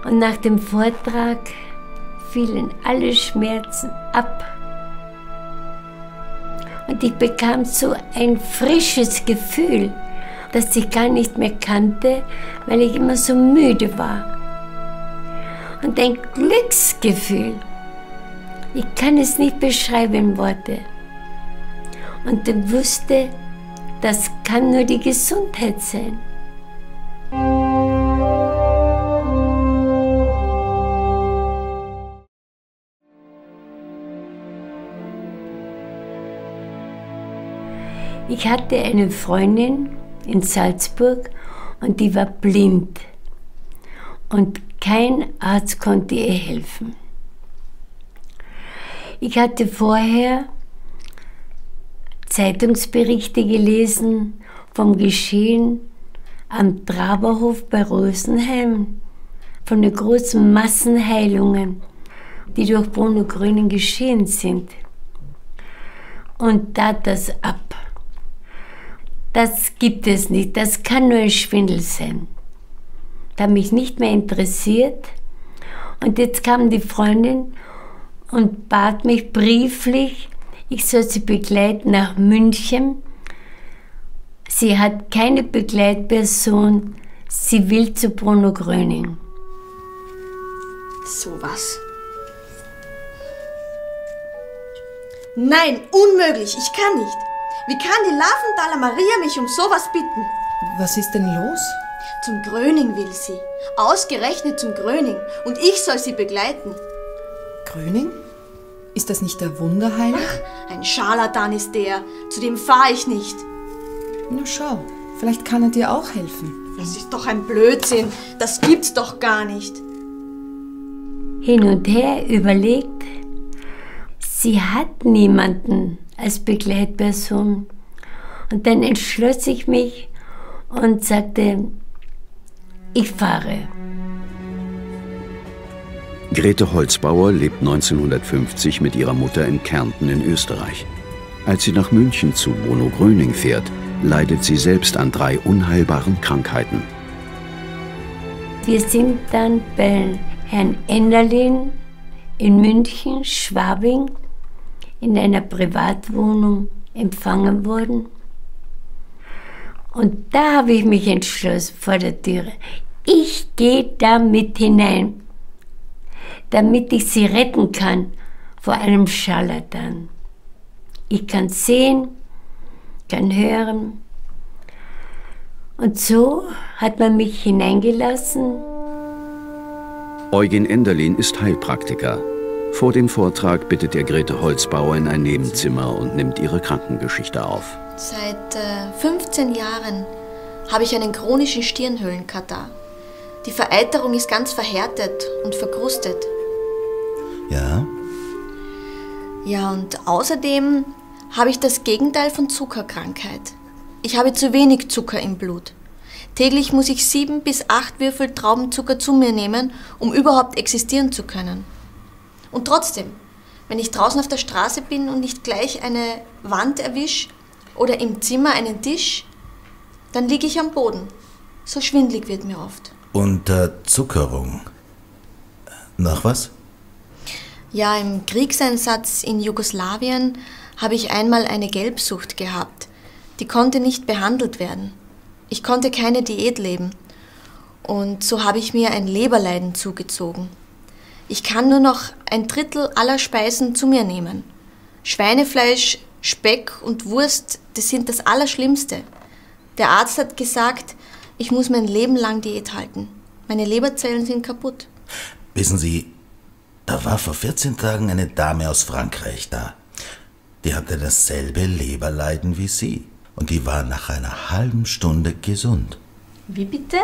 Und nach dem Vortrag fielen alle Schmerzen ab. Und ich bekam so ein frisches Gefühl, das ich gar nicht mehr kannte, weil ich immer so müde war. Und ein Glücksgefühl, ich kann es nicht beschreiben in Worte. Und ich wusste, das kann nur die Gesundheit sein. Ich hatte eine Freundin in Salzburg und die war blind. Und kein Arzt konnte ihr helfen. Ich hatte vorher Zeitungsberichte gelesen vom Geschehen am Traberhof bei Rosenheim, von den großen Massenheilungen, die durch Bruno Gröning geschehen sind. Und tat das ab. Das gibt es nicht, das kann nur ein Schwindel sein. Das hat mich nicht mehr interessiert. Und jetzt kam die Freundin und bat mich brieflich, ich soll sie begleiten nach München. Sie hat keine Begleitperson, sie will zu Bruno Gröning. So was. Nein, unmöglich, ich kann nicht. Wie kann die Laventhaler Maria mich um sowas bitten? Was ist denn los? Zum Gröning will sie. Ausgerechnet zum Gröning. Und ich soll sie begleiten. Gröning? Ist das nicht der Wunderheiler? Ach, ein Scharlatan ist der. Zu dem fahre ich nicht. Na schau, vielleicht kann er dir auch helfen. Das ist doch ein Blödsinn. Das gibt's doch gar nicht. Hin und her überlegt, sie hat niemanden als Begleitperson. Und dann entschloss ich mich und sagte, ich fahre. Grete Holzbauer lebt 1950 mit ihrer Mutter in Kärnten in Österreich. Als sie nach München zu Bruno Gröning fährt, leidet sie selbst an 3 unheilbaren Krankheiten. Wir sind dann bei Herrn Enderlin in München, Schwabing, in einer Privatwohnung empfangen worden. Und da habe ich mich entschlossen vor der Türe. Ich gehe da mit hinein, damit ich sie retten kann vor einem Scharlatan. Ich kann sehen, kann hören. Und so hat man mich hineingelassen. Eugen Enderlin ist Heilpraktiker. Vor dem Vortrag bittet er Grete Holzbauer in ein Nebenzimmer und nimmt ihre Krankengeschichte auf. Seit 15 Jahren habe ich einen chronischen Stirnhöhlenkatarrh. Die Vereiterung ist ganz verhärtet und verkrustet. Ja? Ja, und außerdem habe ich das Gegenteil von Zuckerkrankheit. Ich habe zu wenig Zucker im Blut. Täglich muss ich 7 bis 8 Würfel Traubenzucker zu mir nehmen, um überhaupt existieren zu können. Und trotzdem, wenn ich draußen auf der Straße bin und nicht gleich eine Wand erwische oder im Zimmer einen Tisch, dann liege ich am Boden. So schwindlig wird mir oft. Unterzuckerung. Noch was? Ja, im Kriegseinsatz in Jugoslawien habe ich einmal eine Gelbsucht gehabt. Die konnte nicht behandelt werden. Ich konnte keine Diät leben. Und so habe ich mir ein Leberleiden zugezogen. Ich kann nur noch 1/3 aller Speisen zu mir nehmen. Schweinefleisch, Speck und Wurst, das sind das Allerschlimmste. Der Arzt hat gesagt, ich muss mein Leben lang Diät halten. Meine Leberzellen sind kaputt. Wissen Sie, da war vor 14 Tagen eine Dame aus Frankreich da. Die hatte dasselbe Leberleiden wie Sie. Und die war nach einer halben Stunde gesund. Wie bitte?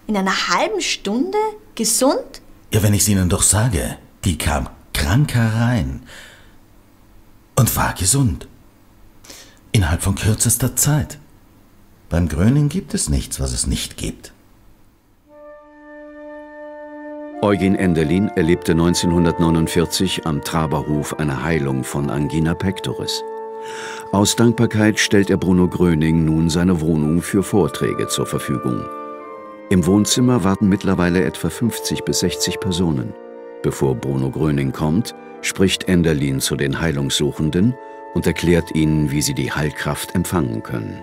In einer halben Stunde? Gesund? Ja, wenn ich es Ihnen doch sage, die kam krank herein und war gesund. Innerhalb von kürzester Zeit. Beim Gröning gibt es nichts, was es nicht gibt. Eugen Enderlin erlebte 1949 am Traberhof eine Heilung von Angina pectoris. Aus Dankbarkeit stellt er Bruno Gröning nun seine Wohnung für Vorträge zur Verfügung. Im Wohnzimmer warten mittlerweile etwa 50 bis 60 Personen. Bevor Bruno Gröning kommt, spricht Enderlin zu den Heilungssuchenden und erklärt ihnen, wie sie die Heilkraft empfangen können.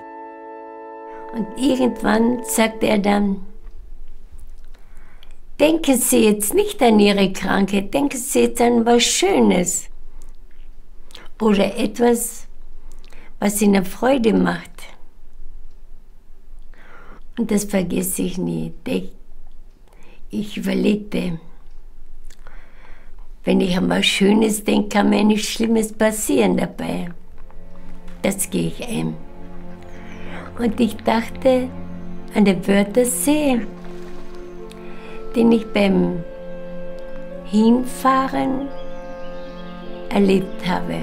Und irgendwann sagt er dann: Denken Sie jetzt nicht an Ihre Krankheit, denken Sie jetzt an was Schönes. Oder etwas, was Ihnen Freude macht. Und das vergesse ich nie. Ich überlegte, wenn ich an was Schönes denke, kann mir nichts Schlimmes passieren dabei. Das gehe ich ein. Und ich dachte an den Wörthersee, den ich beim Hinfahren erlebt habe.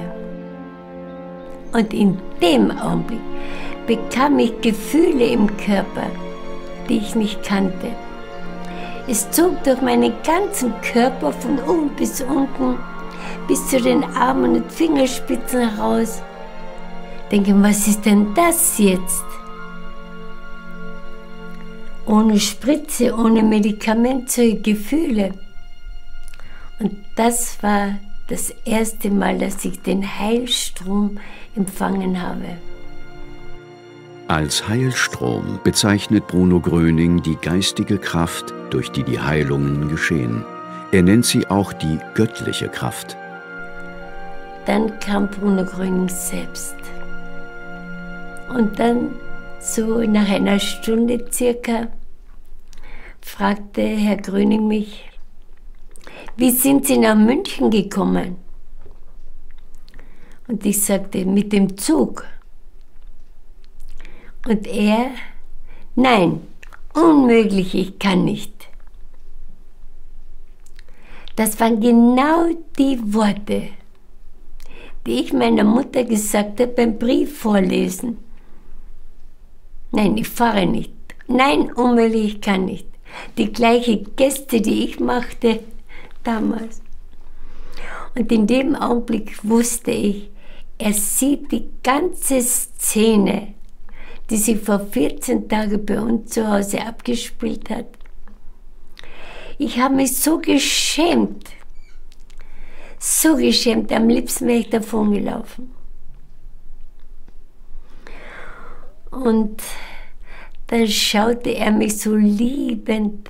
Und in dem Augenblick bekam ich Gefühle im Körper, die ich nicht kannte. Es zog durch meinen ganzen Körper von oben bis unten, bis zu den Armen und Fingerspitzen heraus. Denke, was ist denn das jetzt? Ohne Spritze, ohne Medikament, solche Gefühle. Und das war das erste Mal, dass ich den Heilstrom empfangen habe. Als Heilstrom bezeichnet Bruno Gröning die geistige Kraft, durch die die Heilungen geschehen. Er nennt sie auch die göttliche Kraft. Dann kam Bruno Gröning selbst. Und dann, so nach einer Stunde circa, fragte Herr Gröning mich: Wie sind Sie nach München gekommen? Und ich sagte: Mit dem Zug. Und er: Nein, unmöglich, ich kann nicht. Das waren genau die Worte, die ich meiner Mutter gesagt habe beim Brief vorlesen. Nein, ich fahre nicht. Nein, unmöglich, ich kann nicht. Die gleiche Geste, die ich machte damals. Und in dem Augenblick wusste ich, er sieht die ganze Szene, die sich vor 14 Tagen bei uns zu Hause abgespielt hat. Ich habe mich so geschämt, am liebsten wäre ich davon gelaufen. Und dann schaute er mich so liebend,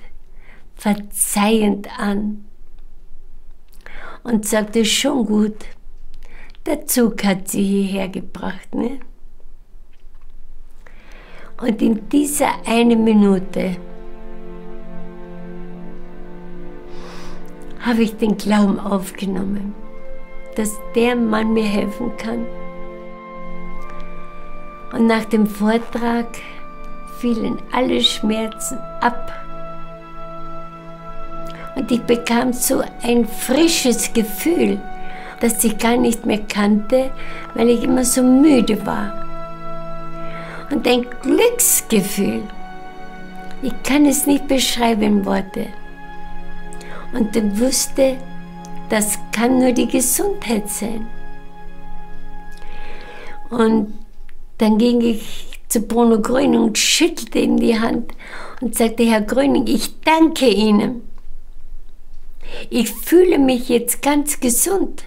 verzeihend an und sagte: Schon gut, der Zug hat Sie hierher gebracht, ne? Und in dieser eine Minute habe ich den Glauben aufgenommen, dass der Mann mir helfen kann. Und nach dem Vortrag fielen alle Schmerzen ab. Und ich bekam so ein frisches Gefühl, das ich gar nicht mehr kannte, weil ich immer so müde war. Und ein Glücksgefühl, ich kann es nicht beschreiben in Worte. Und ich wusste, das kann nur die Gesundheit sein. Und dann ging ich zu Bruno Gröning und schüttelte ihm die Hand und sagte: Herr Gröning, ich danke Ihnen. Ich fühle mich jetzt ganz gesund.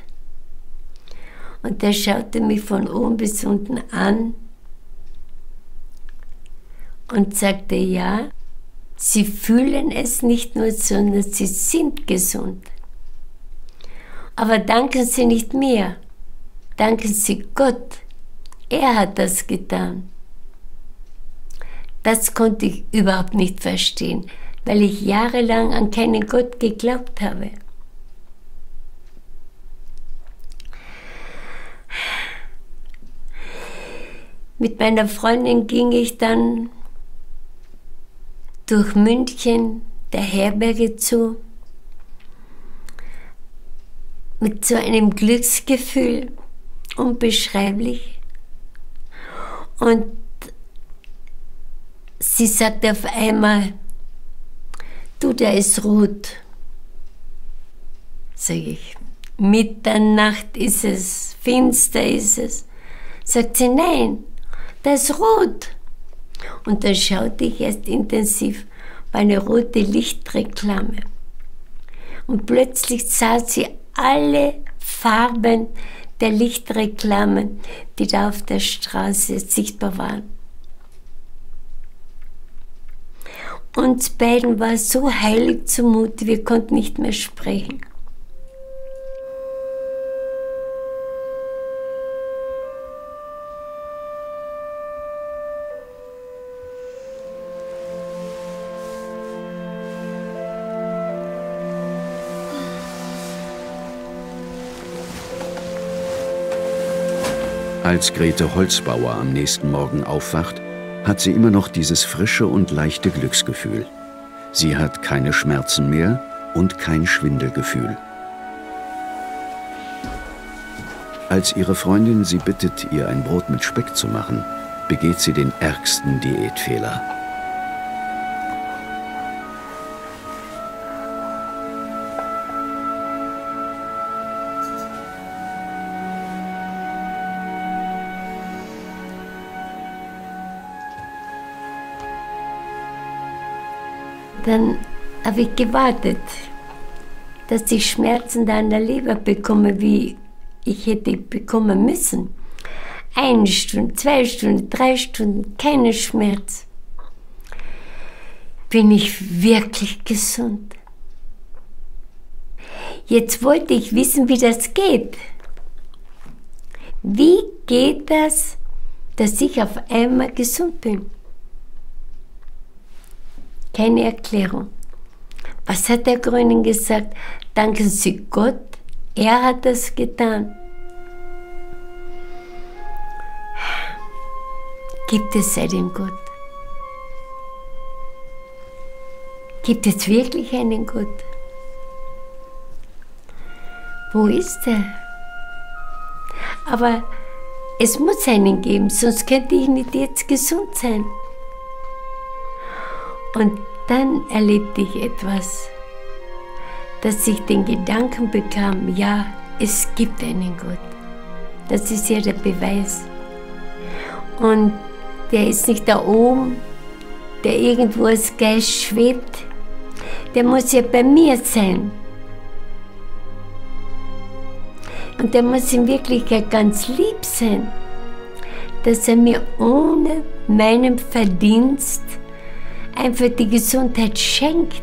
Und er schaute mich von oben bis unten an und sagte: Ja, Sie fühlen es nicht nur, sondern Sie sind gesund. Aber danken Sie nicht mir, danken Sie Gott. Er hat das getan. Das konnte ich überhaupt nicht verstehen, weil ich jahrelang an keinen Gott geglaubt habe. Mit meiner Freundin ging ich dann durch München der Herberge zu, mit so einem Glücksgefühl, unbeschreiblich. Und sie sagte auf einmal: Du, der ist rot. Sag ich: Mitternacht ist es, finster ist es. Sagt sie: Nein, der ist rot. Und dann schaute ich erst intensiv, war eine rote Lichtreklame. Und plötzlich sah sie alle Farben der Lichtreklamen, die da auf der Straße sichtbar waren. Uns beiden war so heilig zumute, wir konnten nicht mehr sprechen. Als Grete Holzbauer am nächsten Morgen aufwacht, hat sie immer noch dieses frische und leichte Glücksgefühl. Sie hat keine Schmerzen mehr und kein Schwindelgefühl. Als ihre Freundin sie bittet, ihr ein Brot mit Speck zu machen, begeht sie den ärgsten Diätfehler. Dann habe ich gewartet, dass ich Schmerzen da an der Leber bekomme, wie ich hätte bekommen müssen. 1 Stunde, 2 Stunden, 3 Stunden, keinen Schmerz. Bin ich wirklich gesund? Jetzt wollte ich wissen, wie das geht. Wie geht das, dass ich auf einmal gesund bin? Keine Erklärung. Was hat der Gröning gesagt? Danken Sie Gott, er hat das getan. Gibt es einen Gott? Gibt es wirklich einen Gott? Wo ist er? Aber es muss einen geben, sonst könnte ich nicht jetzt gesund sein. Und dann erlebte ich etwas, dass ich den Gedanken bekam, ja, es gibt einen Gott. Das ist ja der Beweis. Und der ist nicht da oben, der irgendwo als Geist schwebt. Der muss ja bei mir sein. Und der muss in Wirklichkeit ganz lieb sein, dass er mir ohne meinen Verdienst einfach die Gesundheit schenkt.